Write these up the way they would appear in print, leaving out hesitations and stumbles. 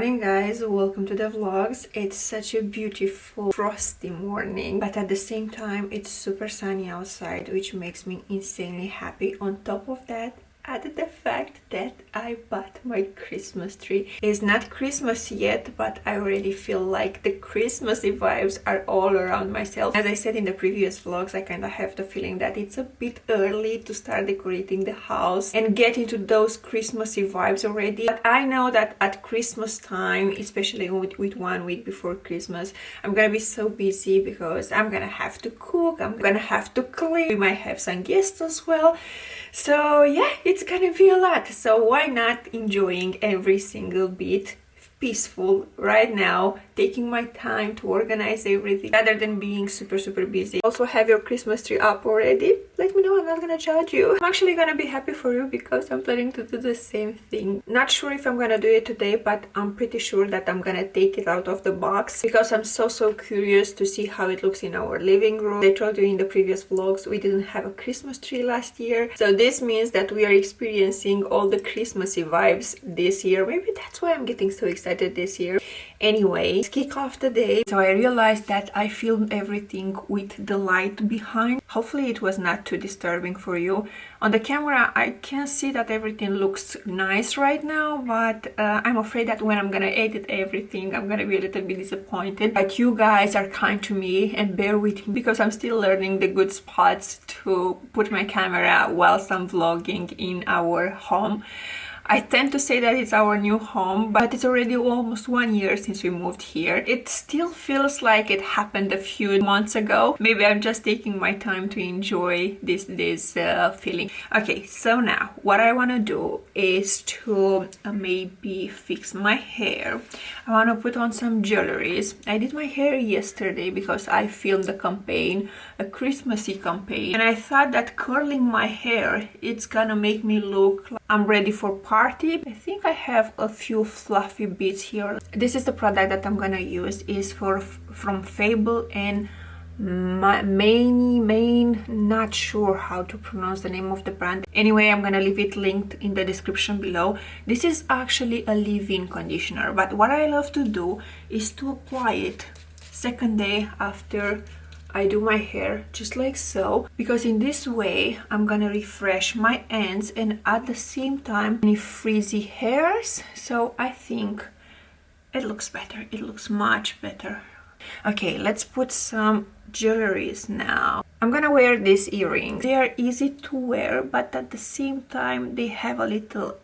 morning, guys. Welcome to the vlogs. It's such a beautiful frosty morning, but at the same time it's super sunny outside, which makes me insanely happy. On top of that, added the fact that I bought my Christmas tree. It's not Christmas yet, but I already feel like the Christmassy vibes are all around myself. As I said in the previous vlogs, I kind of have the feeling that it's a bit early to start decorating the house and get into those Christmassy vibes already. But I know that at Christmas time, especially with 1 week before Christmas, I'm gonna be so busy because I'm gonna have to cook, I'm gonna have to clean, we might have some guests as well. So yeah, it's gonna be a lot. So why not enjoying every single bit peaceful right now, taking my time to organize everything rather than being super busy. Also, have your Christmas tree up already? Let me know, I'm not gonna judge you. I'm actually gonna be happy for you because I'm planning to do the same thing. Not sure if I'm gonna do it today, but I'm pretty sure that I'm gonna take it out of the box because I'm so curious to see how it looks in our living room. I told you in the previous vlogs we didn't have a Christmas tree last year, so this means that we are experiencing all the Christmassy vibes this year. Maybe that's why I'm getting so excited this year. Anyway, let's kick off the day. So I realized that I filmed everything with the light behind. Hopefully it was not too disturbing for you. On the camera I can see that everything looks nice right now, but I'm afraid that when I'm gonna edit everything I'm gonna be a little bit disappointed. But you guys are kind to me and bear with me because I'm still learning the good spots to put my camera whilst I'm vlogging in our home. I tend to say that it's our new home, but it's already almost 1 year since we moved here. It still feels like it happened a few months ago. Maybe I'm just taking my time to enjoy this feeling. Okay, so now what I want to do is to maybe fix my hair. I want to put on some jewelries. I did my hair yesterday because I filmed a campaign, a Christmassy campaign, and I thought that curling my hair, it's gonna make me look like I'm ready for party. I think I have a few fluffy bits here. This is the product that I'm gonna use. Is from Fable and Maine, not sure how to pronounce the name of the brand. Anyway, I'm gonna leave it linked in the description below. This is actually a leave-in conditioner, but what I love to do is to apply it second day after I do my hair, just like so, because in this way I'm gonna refresh my ends and at the same time any frizzy hairs. So I think it looks better, it looks much better. Okay, let's put some jewelries now. I'm gonna wear these earrings. They are easy to wear, but at the same time they have a little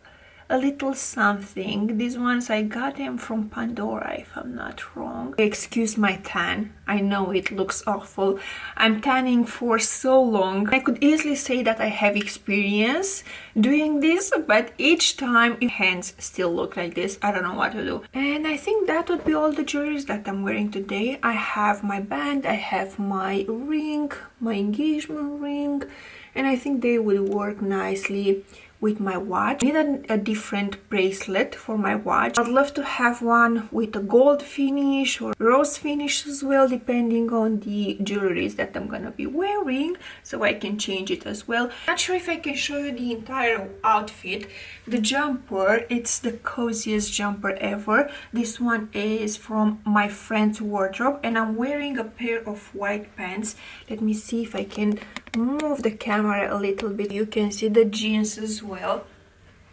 something. These ones I got them from Pandora, if I'm not wrong. Excuse my tan, I know it looks awful. I'm tanning for so long. I could easily say that I have experience doing this, but each time my hands still look like this. I don't know what to do. And I think that would be all the jewelry that I'm wearing today. I have my band, I have my ring, my engagement ring, and I think they will work nicely with my watch. I need a different bracelet for my watch. I'd love to have one with a gold finish or rose finish as well, depending on the jewelries that I'm gonna be wearing, so I can change it as well. Not sure if I can show you the entire outfit. The jumper, it's the coziest jumper ever. This one is from my friend's wardrobe and I'm wearing a pair of white pants. Let me see if I can move the camera a little bit. You can see the jeans as well.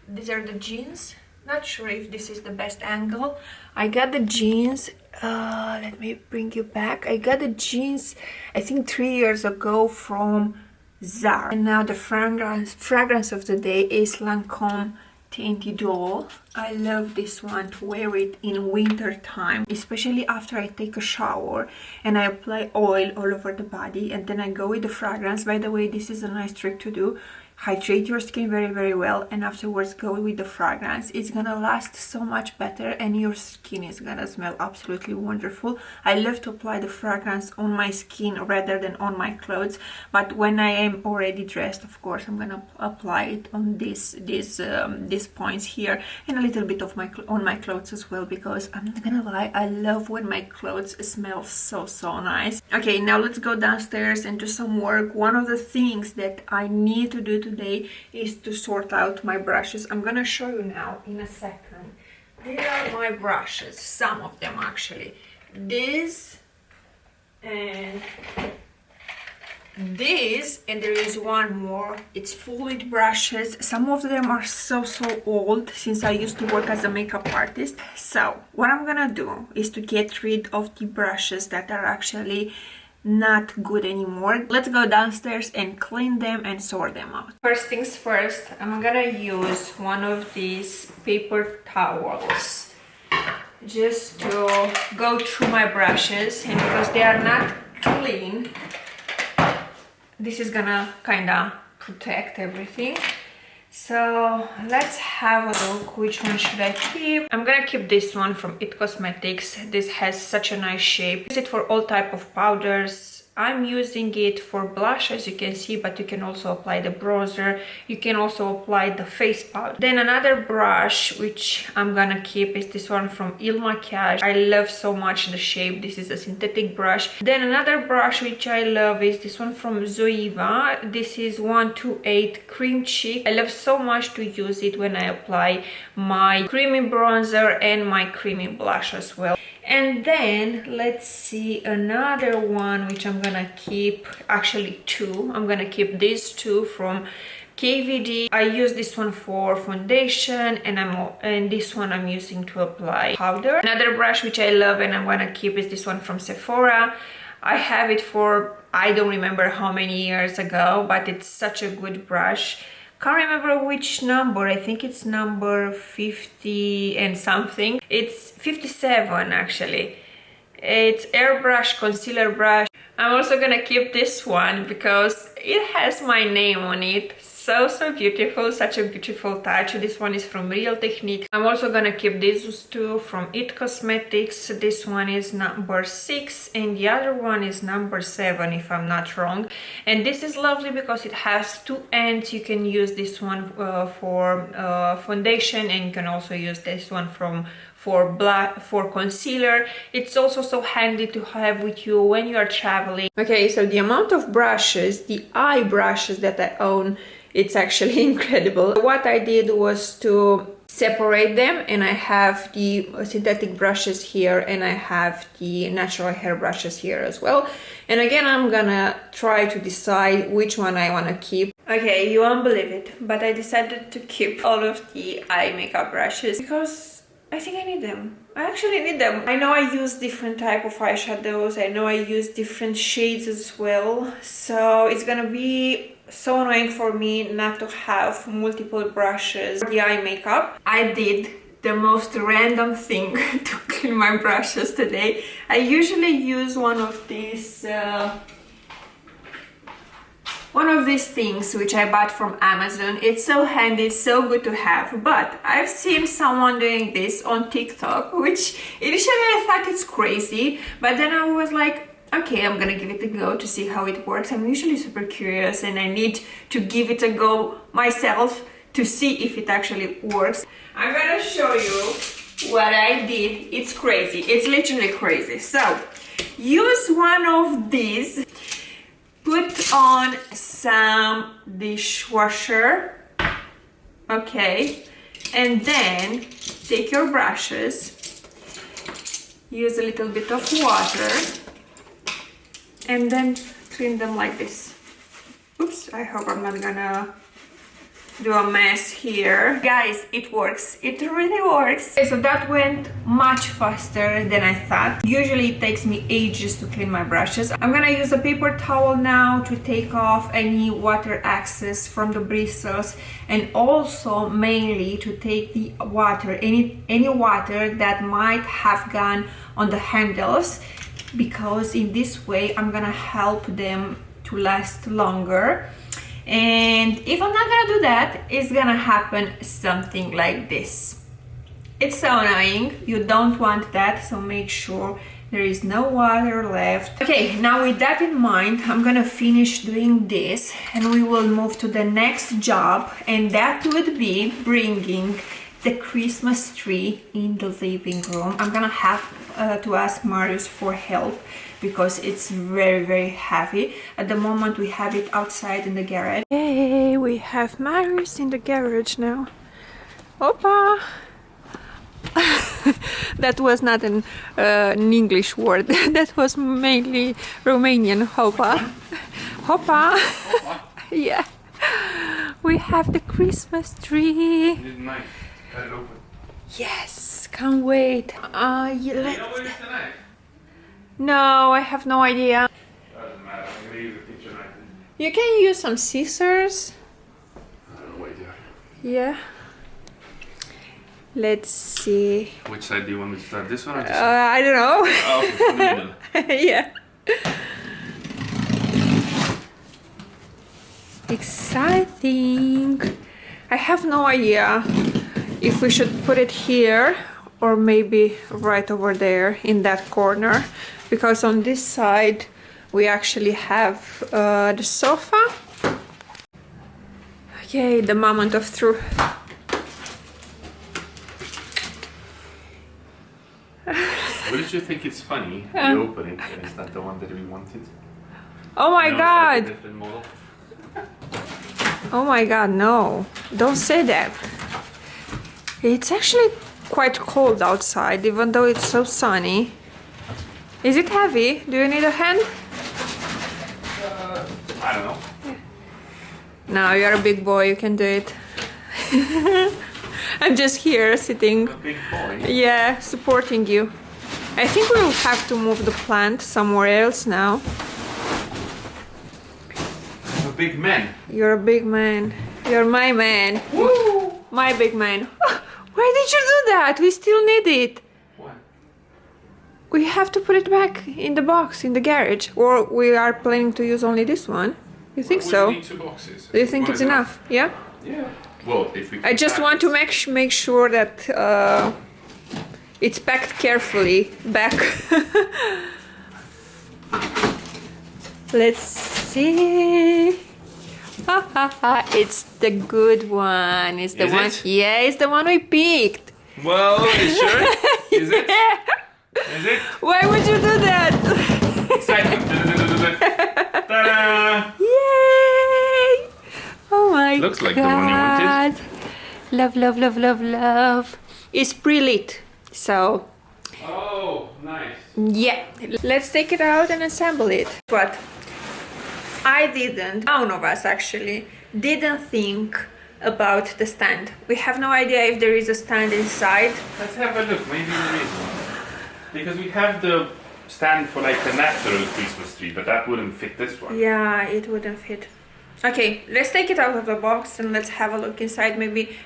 These are the jeans. Not sure if this is the best angle. I got the jeans, let me bring you back. I got the jeans I think 3 years ago from Zara, and now the fragrance of the day is Lancome Dainty Doll. I love this one to wear it in winter time, especially after I take a shower and I apply oil all over the body and then I go with the fragrance. By the way, this is a nice trick to do. Hydrate your skin very well and afterwards go with the fragrance. It's gonna last so much better and your skin is gonna smell absolutely wonderful. I love to apply the fragrance on my skin rather than on my clothes, but when I am already dressed, of course I'm gonna apply it on these points here and a little bit of on my clothes as well, because I'm not gonna lie, I love when my clothes smell so nice. Okay, now let's go downstairs and do some work. One of the things that I need to do today is to sort out my brushes. I'm gonna show you now in a second. I here are my brushes, some of them actually. This and this, and there is one more. It's full with brushes. Some of them are so old since I used to work as a makeup artist. So what I'm gonna do is to get rid of the brushes that are actually not good anymore. Let's go downstairs and clean them and sort them out. First things first, I'm gonna use one of these paper towels just to go through my brushes, and because they are not clean, this is gonna kinda protect everything. So let's have a look. Which one should I keep? I'm gonna keep this one from IT Cosmetics. This has such a nice shape. Use it for all type of powders. I'm using it for blush, as you can see, but you can also apply the bronzer. You can also apply the face powder. Then another brush which I'm gonna keep is this one from Il Makiage. I love so much the shape. This is a synthetic brush. Then another brush which I love is this one from Zoeva. This is 128 Cream Cheek. I love so much to use it when I apply my creamy bronzer and my creamy blush as well. And then let's see another one which I'm gonna keep, actually two. I'm gonna keep these two from KVD. I use this one for foundation, and this one I'm using to apply powder. Another brush which I love and I'm gonna keep is this one from Sephora. I have it for I don't remember how many years ago, but it's such a good brush. Can't remember which number. I think it's number 50 and something. It's 57 actually. It's airbrush concealer brush. I'm also gonna keep this one because it has my name on it. So beautiful, such a beautiful touch. This one is from Real Technique. I'm also gonna keep these two from IT Cosmetics. This one is number 6 and the other one is number 7 if I'm not wrong. And this is lovely because it has two ends. You can use this one for foundation, and you can also use this one for concealer. It's also so handy to have with you when you are traveling. Okay, so the amount of brushes, the eye brushes that I own, it's actually incredible. What I did was to separate them, and I have the synthetic brushes here and I have the natural hair brushes here as well. And again, I'm gonna try to decide which one I want to keep. Okay, you won't believe it, but I decided to keep all of the eye makeup brushes because I think I need them. I actually need them. I know I use different type of eyeshadows. I know I use different shades as well. So it's gonna be so annoying for me not to have multiple brushes for the eye makeup. I did the most random thing to clean my brushes today. I usually use one of these things which I bought from Amazon. It's so handy, it's so good to have, but I've seen someone doing this on TikTok, which initially I thought it's crazy, but then I was like, okay, I'm gonna give it a go to see how it works. I'm usually super curious and I need to give it a go myself to see if it actually works. I'm gonna show you what I did. It's crazy, it's literally crazy. So use one of these, put on some dishwasher, okay, and then take your brushes, use a little bit of water, and then clean them like this. Oops, I hope I'm not gonna do a mess here. Guys, it works. It really works. Okay, so that went much faster than I thought. Usually it takes me ages to clean my brushes. I'm gonna use a paper towel now to take off any water excess from the bristles, and also mainly to take the water, any water that might have gone on the handles, because in this way I'm gonna help them to last longer. And if I'm not gonna do that, it's gonna happen something like this. It's so annoying. You don't want that, so make sure there is no water left. Okay, now with that in mind, I'm gonna finish doing this and we will move to the next job, and that would be bringing the Christmas tree in the living room. I'm gonna have to ask Marius for help because it's very heavy. At the moment we have it outside in the garage. Hey, we have Marius in the garage now. Opa! That was not an English word. That was mainly Romanian. Hopa. Hopa. Yeah. We have the Christmas tree. It's nice. Cut it open. Yes, can't wait. Yeah, You know where is the knife? No, I have no idea. Doesn't matter. I'm gonna use a picture knife. You can use some scissors. I don't know where they are. Yeah. Let's see. Which side do you want me to start? This one or this one? I don't know. Oh, okay, from the middle. Yeah. Exciting. I have no idea if we should put it here or maybe right over there in that corner, because on this side we actually have the sofa. Okay, the moment of truth. Wouldn't you think it's funny? You open it and it's not the one that we wanted. Oh my You know, it's like a god! different model. Oh my god, no. Don't say that. It's actually quite cold outside, even though it's so sunny. Is it heavy? Do you need a hand? I don't know. No, you're a big boy, you can do it. I'm just here sitting. A big boy. Yeah, supporting you. I think we will have to move the plant somewhere else now. I'm a big man. You're a big man. You're my man. Woo! My big man. Why did you do that? We still need it. What? We have to put it back in the box in the garage, or we are planning to use only this one. You think We so? need 2 boxes. Do you think One it's is enough? Yeah. Yeah. Well, if we. I just want to make sure that it's packed carefully back. Let's see. It's the good one. It's the Is one. it? Yeah, it's the one we picked. Well, you sure? Is it? Yeah. Is it? Why would you do that? Excitement. Ta-da! Yay! Oh my Looks like god. the one you wanted. Love, love, love, love, love. It's pre-lit, so Oh, nice. yeah. Let's take it out and assemble it. But I didn't, none of us actually, didn't think about the stand. We have no idea if there is a stand inside. Let's have a look. Maybe there is one. Because we have the stand for like the natural Christmas tree, but that wouldn't fit this one. Yeah, it wouldn't fit. Okay, let's take it out of the box and let's have a look inside.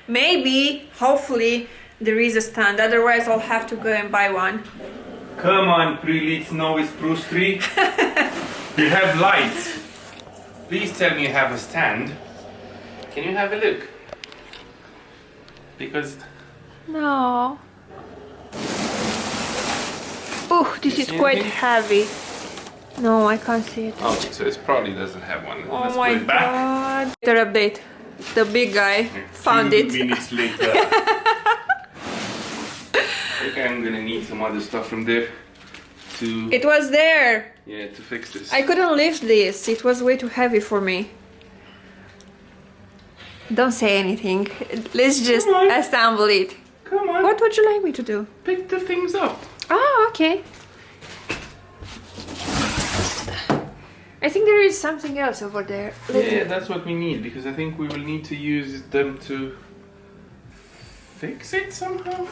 Maybe, hopefully, there is a stand. Otherwise, I'll have to go and buy one. Come on, pre-lit snowy spruce tree. You have lights. Please tell me you have a stand. Can you have a look? Because No. Oh, this is see quite anything? heavy. No, I can't see it. okay, so it probably doesn't have one. Oh Let's my put it back. god. Better update. The big guy found 2 it. minutes later. Okay, I'm gonna need some other stuff from there to It was there. to fix this. I couldn't lift this. It was way too heavy for me. Don't say anything. Let's just Come on. assemble it. Come on, What would you like me to do? pick the things up. Oh, okay. I think there is something else over there. Yeah, that's what we need because I think we will need to use them to fix it somehow.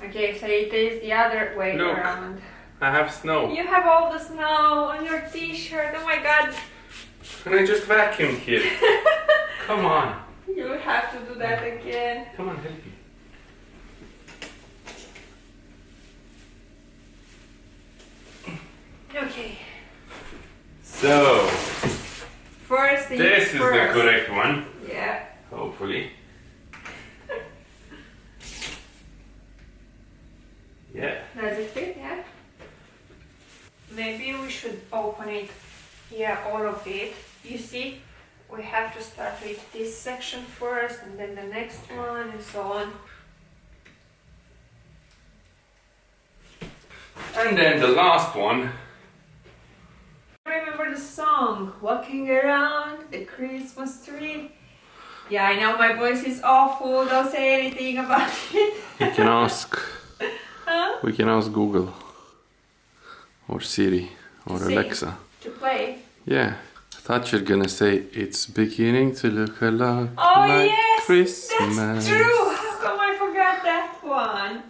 Okay, so it is the other way Look. around. I have snow. You have all the snow on your t-shirt. Oh my god. And I just vacuumed here. Come on. You will have to do that again. Come on, help me. Okay. So, First thing this is first. the correct one. Yeah. Hopefully. Yeah. Does it fit? Yeah. Maybe we should open it. Yeah, all of it. You see, we have to start with this section first, and then the next one, and so on. And then the last one. Remember the song, Walking Around the Christmas Tree? Yeah, I know my voice is awful. Don't say anything about it. We can ask. Huh? We can ask Google or Siri or Sing. Alexa. To play. Yeah. I thought you're gonna say it's beginning to look a lot Oh like yes, Christmas. that's true. How come I forgot that one?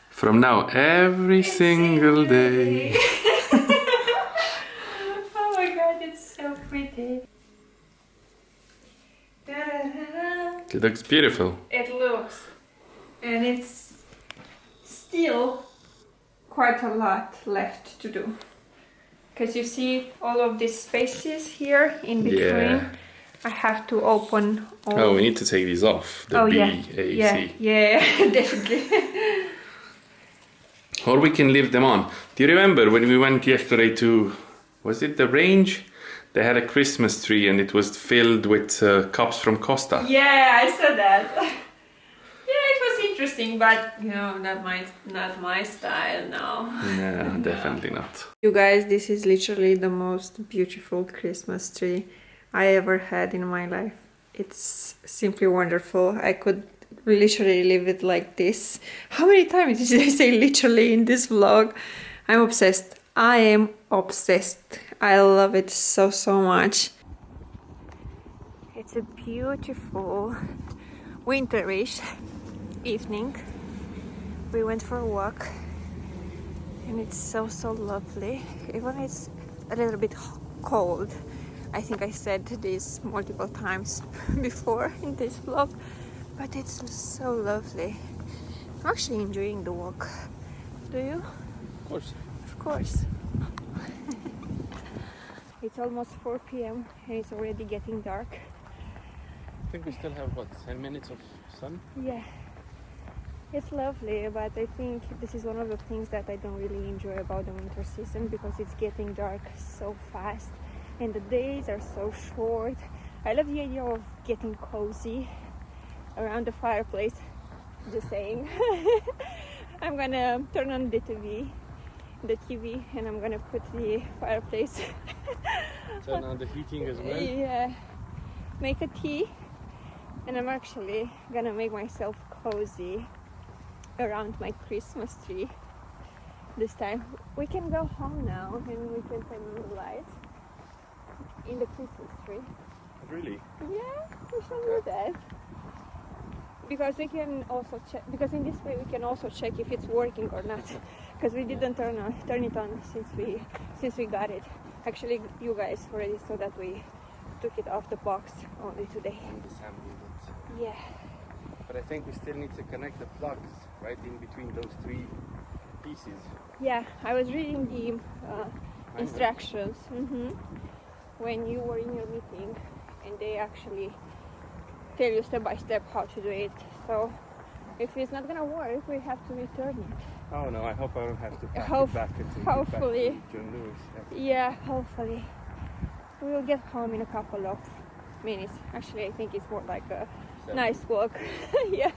From now, every single day. Oh my god, it's so pretty. Da-da-da-da. It looks beautiful. It looks, and it's still quite a lot left to do. Because you see all of these spaces here in between. Yeah. I have to open all. Oh, we need to take these off. The Oh B, yeah, A, yeah, C. yeah, definitely. Or we can leave them on. Do you remember when we went yesterday to, was it the range? They had a Christmas tree and it was filled with cups from Costa. Yeah, I saw that. Yeah, it was interesting, but you know, not my style. No. No, definitely not. You guys, this is literally the most beautiful Christmas tree I ever had in my life. It's simply wonderful. I could literally leave it like this. How many times did I say literally in this vlog? I'm obsessed. I am obsessed. I love it so much. It's a beautiful winterish evening. We went for a walk and it's so lovely. Even it's a little bit cold. I think I said this multiple times before in this vlog, but it's so lovely. I'm actually enjoying the walk. Do you? Of course. Of course. It's almost 4 p.m. and it's already getting dark. I think we still have, what, 10 minutes of sun? Yeah. It's lovely, but I think this is one of the things that I don't really enjoy about the winter season, because it's getting dark so fast and the days are so short. I love the idea of getting cozy around the fireplace. Just saying. I'm gonna turn on the TV, and I'm gonna put the fireplace. Turn on the heating as well? Yeah. Make a tea, and I'm actually gonna make myself cozy around my Christmas tree this time. We can go home now and we can turn on the lights in the Christmas tree. Really? Yeah, we should do that. Because we can also check, because in this way we can also check if it's working or not. Because we didn't turn it on since we got it. Actually, you guys already saw that we took it off the box only today. Yeah. But I think we still need to connect the plugs right in between those three pieces. Yeah, I was reading the instructions when you were in your meeting, and they actually tell you step by step how to do it. So if it's not gonna work, we have to return it. Oh no, I hope I don't have to pack Hope- it back until hopefully. back to John Lewis. Yeah, hopefully. We'll get home in a couple of minutes. Actually, I think it's more like a nice walk. Yeah.